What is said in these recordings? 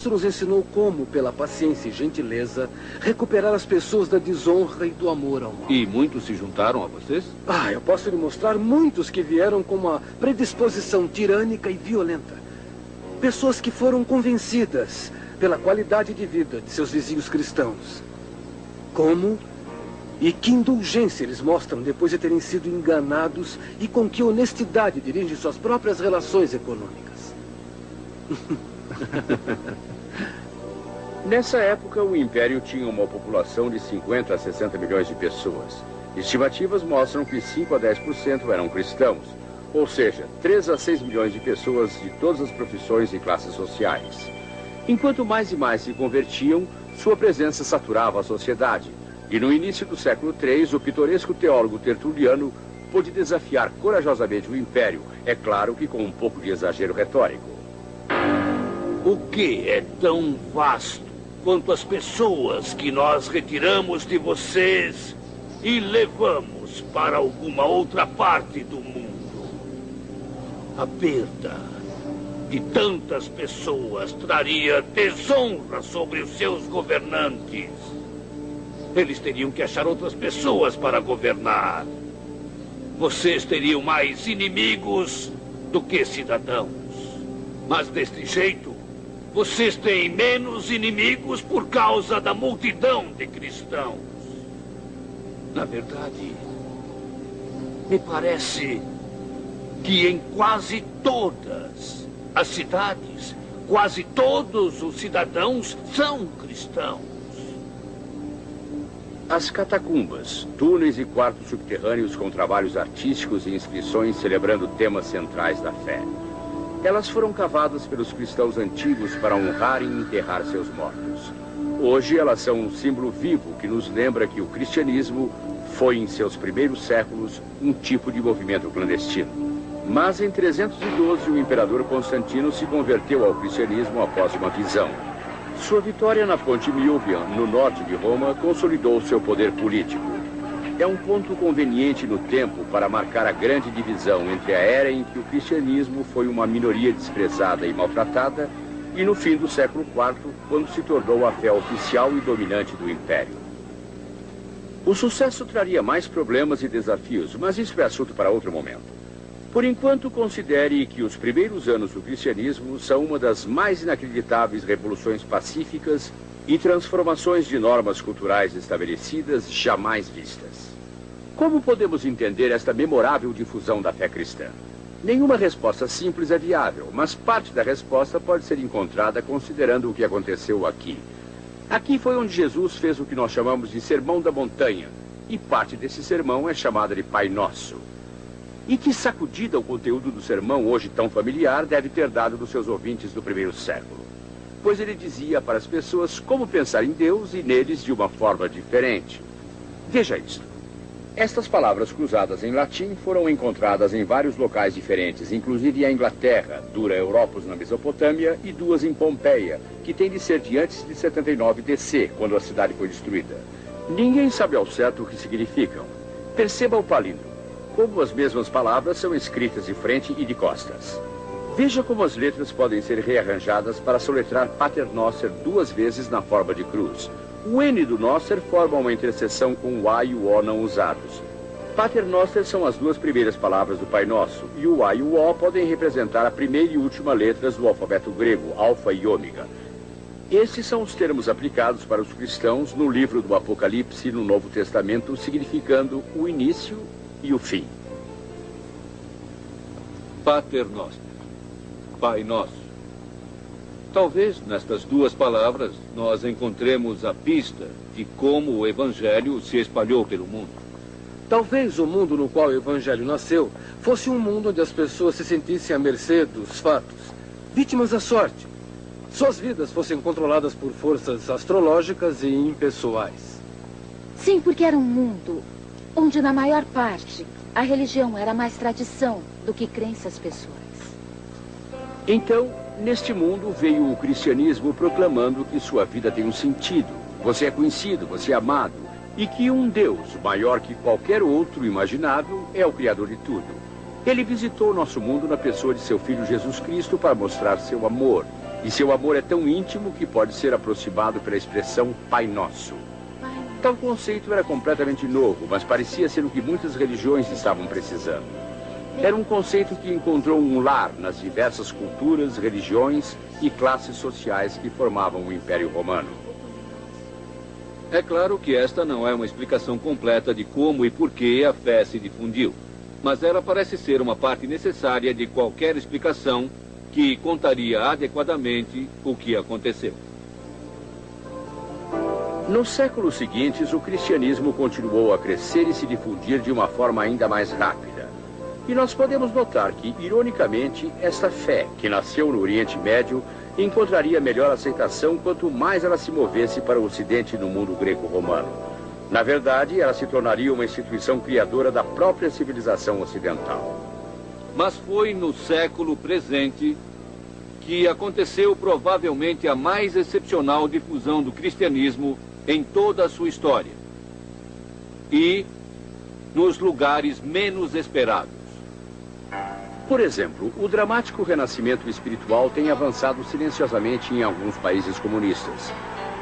nos ensinou como, pela paciência e gentileza, recuperar as pessoas da desonra e do amor ao mal. E muitos se juntaram a vocês? Eu posso lhe mostrar muitos que vieram com uma predisposição tirânica e violenta. Pessoas que foram convencidas pela qualidade de vida de seus vizinhos cristãos. Como e que indulgência eles mostram depois de terem sido enganados e com que honestidade dirigem suas próprias relações econômicas. Nessa época, o Império tinha uma população de 50 a 60 milhões de pessoas. Estimativas mostram que 5 a 10% eram cristãos, ou seja, 3 a 6 milhões de pessoas de todas as profissões e classes sociais. Enquanto mais e mais se convertiam, sua presença saturava a sociedade. E no início do século III, o pitoresco teólogo Tertuliano pôde desafiar corajosamente o Império, é claro que com um pouco de exagero retórico. O que é tão vasto quanto as pessoas que nós retiramos de vocês e levamos para alguma outra parte do mundo? A perda de tantas pessoas traria desonra sobre os seus governantes. Eles teriam que achar outras pessoas para governar. Vocês teriam mais inimigos do que cidadãos. Mas deste jeito, vocês têm menos inimigos por causa da multidão de cristãos. Na verdade, me parece que em quase todas as cidades, quase todos os cidadãos são cristãos. As catacumbas, túneis e quartos subterrâneos com trabalhos artísticos e inscrições celebrando temas centrais da fé. Elas foram cavadas pelos cristãos antigos para honrar e enterrar seus mortos. Hoje elas são um símbolo vivo que nos lembra que o cristianismo foi, em seus primeiros séculos, um tipo de movimento clandestino. Mas em 312, o imperador Constantino se converteu ao cristianismo após uma visão. Sua vitória na Ponte Milvian, no norte de Roma, consolidou seu poder político. É um ponto conveniente no tempo para marcar a grande divisão entre a era em que o cristianismo foi uma minoria desprezada e maltratada e no fim do século IV, quando se tornou a fé oficial e dominante do Império. O sucesso traria mais problemas e desafios, mas isso é assunto para outro momento. Por enquanto, considere que os primeiros anos do cristianismo são uma das mais inacreditáveis revoluções pacíficas e transformações de normas culturais estabelecidas jamais vistas. Como podemos entender esta memorável difusão da fé cristã? Nenhuma resposta simples é viável, mas parte da resposta pode ser encontrada considerando o que aconteceu aqui. Aqui foi onde Jesus fez o que nós chamamos de Sermão da Montanha, e parte desse sermão é chamada de Pai Nosso. E que sacudida o conteúdo do sermão, hoje tão familiar, deve ter dado nos seus ouvintes do primeiro século. Pois ele dizia para as pessoas como pensar em Deus e neles de uma forma diferente. Veja isto. Estas palavras cruzadas em latim foram encontradas em vários locais diferentes, inclusive a Inglaterra, dura Europos na Mesopotâmia e 2 em Pompeia, que tem de ser de antes de 79 DC, quando a cidade foi destruída. Ninguém sabe ao certo o que significam. Perceba o palíndromo. Como as mesmas palavras são escritas de frente e de costas. Veja como as letras podem ser rearranjadas para soletrar Pater Noster 2 vezes na forma de cruz. O N do Noster forma uma interseção com o A e o O não usados. Pater Noster são as 2 primeiras palavras do Pai Nosso, e o A e o O podem representar a primeira e última letras do alfabeto grego, alfa e ômega. Esses são os termos aplicados para os cristãos no livro do Apocalipse no Novo Testamento, significando o início e o fim. Pater Noster, Pai Nosso. Talvez nestas 2 palavras nós encontremos a pista de como o Evangelho se espalhou pelo mundo. Talvez o mundo no qual o Evangelho nasceu fosse um mundo onde as pessoas se sentissem à mercê dos fatos, vítimas da sorte. Suas vidas fossem controladas por forças astrológicas e impessoais. Sim, porque era um mundo onde, na maior parte, a religião era mais tradição do que crenças pessoais. Então, neste mundo veio o cristianismo proclamando que sua vida tem um sentido. Você é conhecido, você é amado, e que um Deus, maior que qualquer outro imaginável, é o Criador de tudo. Ele visitou o nosso mundo na pessoa de seu Filho Jesus Cristo para mostrar seu amor. E seu amor é tão íntimo que pode ser aproximado pela expressão Pai Nosso. Tal conceito era completamente novo, mas parecia ser o que muitas religiões estavam precisando. Era um conceito que encontrou um lar nas diversas culturas, religiões e classes sociais que formavam o Império Romano. É claro que esta não é uma explicação completa de como e por que a fé se difundiu, mas ela parece ser uma parte necessária de qualquer explicação que contaria adequadamente o que aconteceu. Nos séculos seguintes, o cristianismo continuou a crescer e se difundir de uma forma ainda mais rápida. E nós podemos notar que, ironicamente, esta fé, que nasceu no Oriente Médio, encontraria melhor aceitação quanto mais ela se movesse para o Ocidente no mundo greco-romano. Na verdade, ela se tornaria uma instituição criadora da própria civilização ocidental. Mas foi no século presente que aconteceu provavelmente a mais excepcional difusão do cristianismo em toda a sua história. E nos lugares menos esperados. Por exemplo, o dramático renascimento espiritual tem avançado silenciosamente em alguns países comunistas.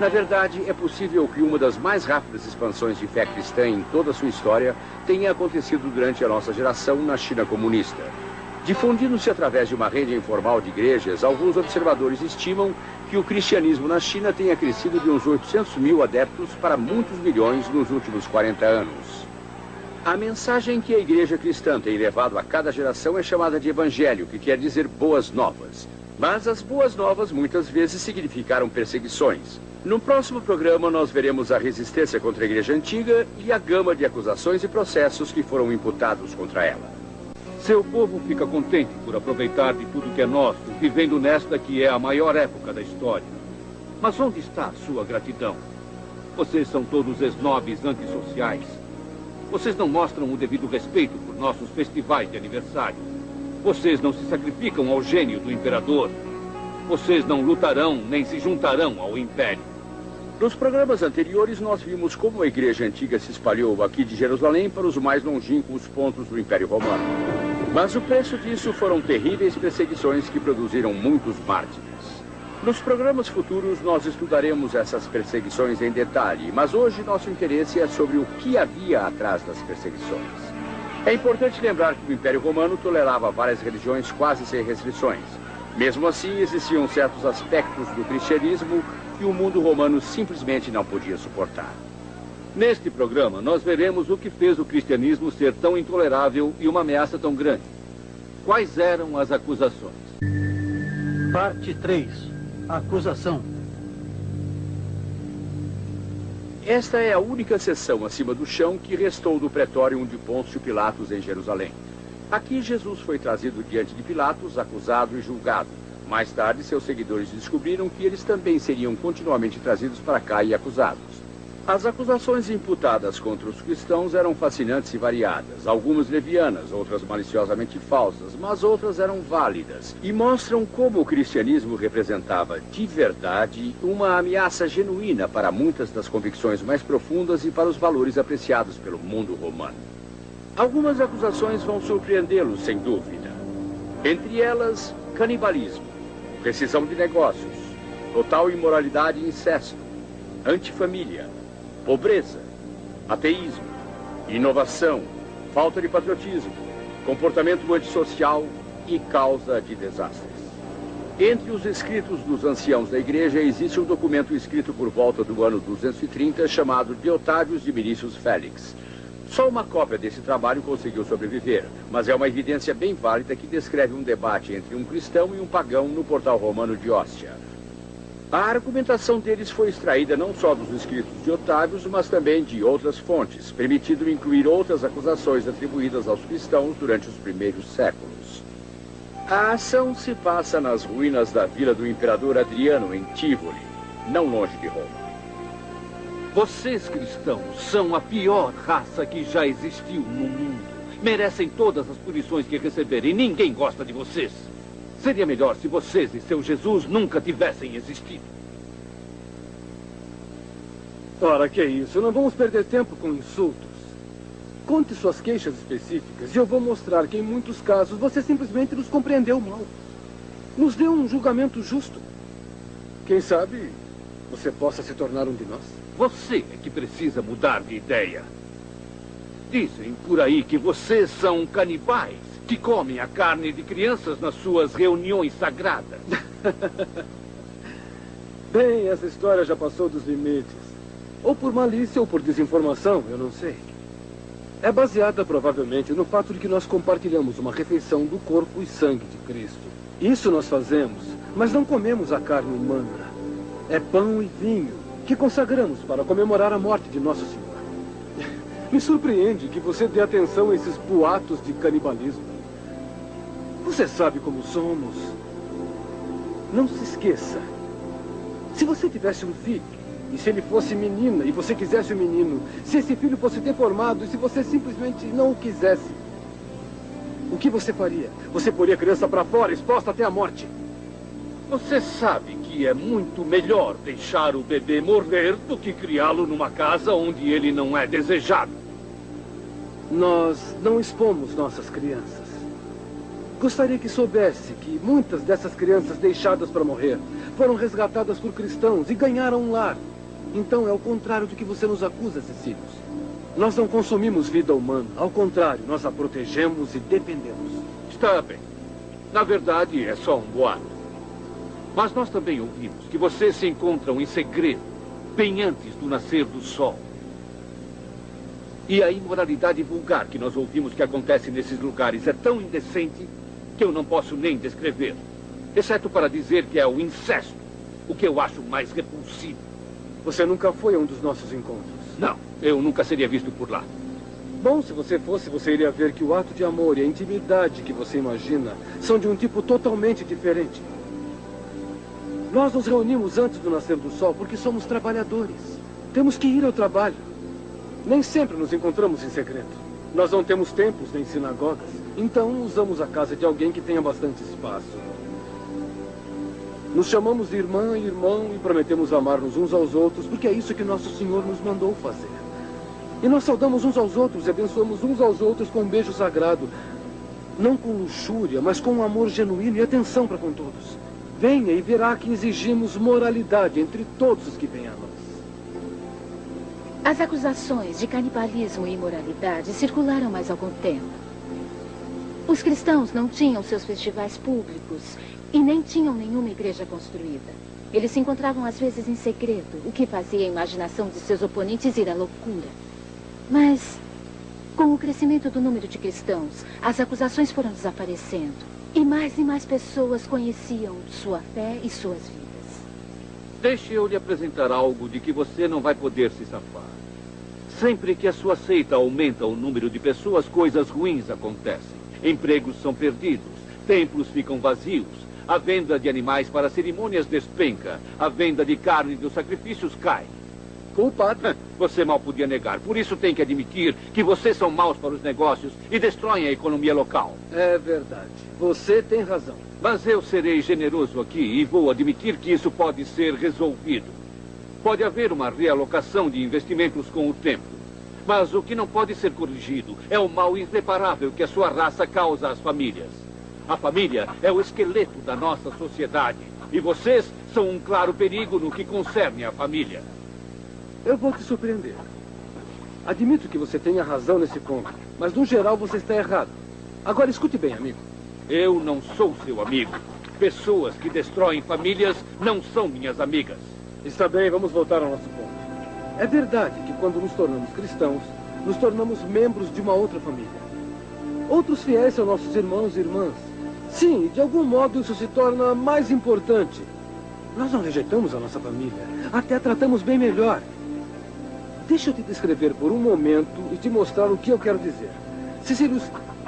Na verdade, é possível que uma das mais rápidas expansões de fé cristã em toda a sua história tenha acontecido durante a nossa geração na China comunista. Difundindo-se através de uma rede informal de igrejas, alguns observadores estimam que o cristianismo na China tenha crescido de uns 800 mil adeptos para muitos milhões nos últimos 40 anos. A mensagem que a igreja cristã tem levado a cada geração é chamada de evangelho, que quer dizer boas novas. Mas as boas novas muitas vezes significaram perseguições. No próximo programa nós veremos a resistência contra a igreja antiga e a gama de acusações e processos que foram imputados contra ela. Seu povo fica contente por aproveitar de tudo que é nosso, vivendo nesta que é a maior época da história. Mas onde está a sua gratidão? Vocês são todos esnobes antissociais. Vocês não mostram o devido respeito por nossos festivais de aniversário. Vocês não se sacrificam ao gênio do imperador. Vocês não lutarão nem se juntarão ao império. Nos programas anteriores, nós vimos como a igreja antiga se espalhou aqui de Jerusalém para os mais longínquos pontos do Império Romano. Mas o preço disso foram terríveis perseguições que produziram muitos mártires. Nos programas futuros, nós estudaremos essas perseguições em detalhe, mas hoje nosso interesse é sobre o que havia atrás das perseguições. É importante lembrar que o Império Romano tolerava várias religiões quase sem restrições. Mesmo assim, existiam certos aspectos do cristianismo que o mundo romano simplesmente não podia suportar. Neste programa, nós veremos o que fez o cristianismo ser tão intolerável e uma ameaça tão grande. Quais eram as acusações? Parte 3. Acusação. Esta é a única seção acima do chão que restou do pretório de Pôncio Pilatos em Jerusalém. Aqui Jesus foi trazido diante de Pilatos, acusado e julgado. Mais tarde, seus seguidores descobriram que eles também seriam continuamente trazidos para cá e acusados. As acusações imputadas contra os cristãos eram fascinantes e variadas, algumas levianas, outras maliciosamente falsas, mas outras eram válidas e mostram como o cristianismo representava, de verdade, uma ameaça genuína para muitas das convicções mais profundas e para os valores apreciados pelo mundo romano. Algumas acusações vão surpreendê-los, sem dúvida. Entre elas, canibalismo, rescisão de negócios, total imoralidade e incesto, antifamília, pobreza, ateísmo, inovação, falta de patriotismo, comportamento antissocial e causa de desastres. Entre os escritos dos anciãos da igreja existe um documento escrito por volta do ano 230 chamado de Otávios de Milícios Félix. Só uma cópia desse trabalho conseguiu sobreviver, mas é uma evidência bem válida que descreve um debate entre um cristão e um pagão no portal romano de Ostia. A argumentação deles foi extraída não só dos escritos de Otávios, mas também de outras fontes, permitindo incluir outras acusações atribuídas aos cristãos durante os primeiros séculos. A ação se passa nas ruínas da vila do imperador Adriano, em Tivoli, não longe de Roma. Vocês, cristãos, são a pior raça que já existiu no mundo. Merecem todas as punições que receberem. Ninguém gosta de vocês. Seria melhor se vocês e seu Jesus nunca tivessem existido. Ora, que é isso? Não vamos perder tempo com insultos. Conte suas queixas específicas e eu vou mostrar que, em muitos casos, você simplesmente nos compreendeu mal. Nos deu um julgamento justo. Quem sabe você possa se tornar um de nós? Você é que precisa mudar de ideia. Dizem por aí que vocês são canibais, que comem a carne de crianças nas suas reuniões sagradas. Bem, essa história já passou dos limites. Ou por malícia ou por desinformação, eu não sei. É baseada provavelmente no fato de que nós compartilhamos uma refeição do corpo e sangue de Cristo. Isso nós fazemos, mas não comemos a carne humana. É pão e vinho que consagramos para comemorar a morte de Nosso Senhor. Me surpreende que você dê atenção a esses boatos de canibalismo. Você sabe como somos. Não se esqueça. Se você tivesse um filho, e se ele fosse menina e você quisesse um menino, se esse filho fosse deformado e se você simplesmente não o quisesse, o que você faria? Você poria a criança para fora, exposta até a morte. Você sabe que é muito melhor deixar o bebê morrer do que criá-lo numa casa onde ele não é desejado. Nós não expomos nossas crianças. Gostaria que soubesse que muitas dessas crianças deixadas para morrer foram resgatadas por cristãos e ganharam um lar. Então é o contrário do que você nos acusa, Cecílios. Nós não consumimos vida humana. Ao contrário, nós a protegemos e defendemos. Está bem. Na verdade, é só um boato. Mas nós também ouvimos que vocês se encontram em segredo, bem antes do nascer do sol. E a imoralidade vulgar que nós ouvimos que acontece nesses lugares é tão indecente que eu não posso nem descrever. Exceto para dizer que é o incesto, o que eu acho mais repulsivo. Você nunca foi a um dos nossos encontros? Não, eu nunca seria visto por lá. Bom, se você fosse, você iria ver que o ato de amor e a intimidade que você imagina são de um tipo totalmente diferente. Nós nos reunimos antes do nascer do sol porque somos trabalhadores. Temos que ir ao trabalho. Nem sempre nos encontramos em segredo. Nós não temos templos nem sinagogas. Então usamos a casa de alguém que tenha bastante espaço. Nos chamamos de irmã e irmão e prometemos amar-nos uns aos outros porque é isso que nosso Senhor nos mandou fazer. E nós saudamos uns aos outros e abençoamos uns aos outros com um beijo sagrado. Não com luxúria, mas com um amor genuíno e atenção para com todos. Venha e verá que exigimos moralidade entre todos os que vêm a nós. As acusações de canibalismo e imoralidade circularam mais algum tempo. Os cristãos não tinham seus festivais públicos e nem tinham nenhuma igreja construída. Eles se encontravam às vezes em segredo, o que fazia a imaginação de seus oponentes ir à loucura. Mas, com o crescimento do número de cristãos, as acusações foram desaparecendo. E mais pessoas conheciam sua fé e suas vidas. Deixe eu lhe apresentar algo de que você não vai poder se safar. Sempre que a sua seita aumenta o número de pessoas, coisas ruins acontecem. Empregos são perdidos, templos ficam vazios, a venda de animais para cerimônias despenca, a venda de carne dos sacrifícios cai. Culpado. Você mal podia negar. Por isso tem que admitir que vocês são maus para os negócios e destroem a economia local. É verdade. Você tem razão. Mas eu serei generoso aqui e vou admitir que isso pode ser resolvido. Pode haver uma realocação de investimentos com o tempo. Mas o que não pode ser corrigido é o mal irreparável que a sua raça causa às famílias. A família é o esqueleto da nossa sociedade. E vocês são um claro perigo no que concerne à família. Eu vou te surpreender. Admito que você tenha razão nesse ponto, mas no geral você está errado. Agora escute bem, amigo. Eu não sou seu amigo. Pessoas que destroem famílias não são minhas amigas. Está bem, vamos voltar ao nosso ponto. É verdade que quando nos tornamos cristãos, nos tornamos membros de uma outra família. Outros fiéis são nossos irmãos e irmãs. Sim, de algum modo isso se torna mais importante. Nós não rejeitamos a nossa família, até a tratamos bem melhor. Deixa eu te descrever por um momento e te mostrar o que eu quero dizer. Cecílios,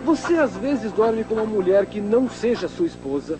você às vezes dorme com uma mulher que não seja sua esposa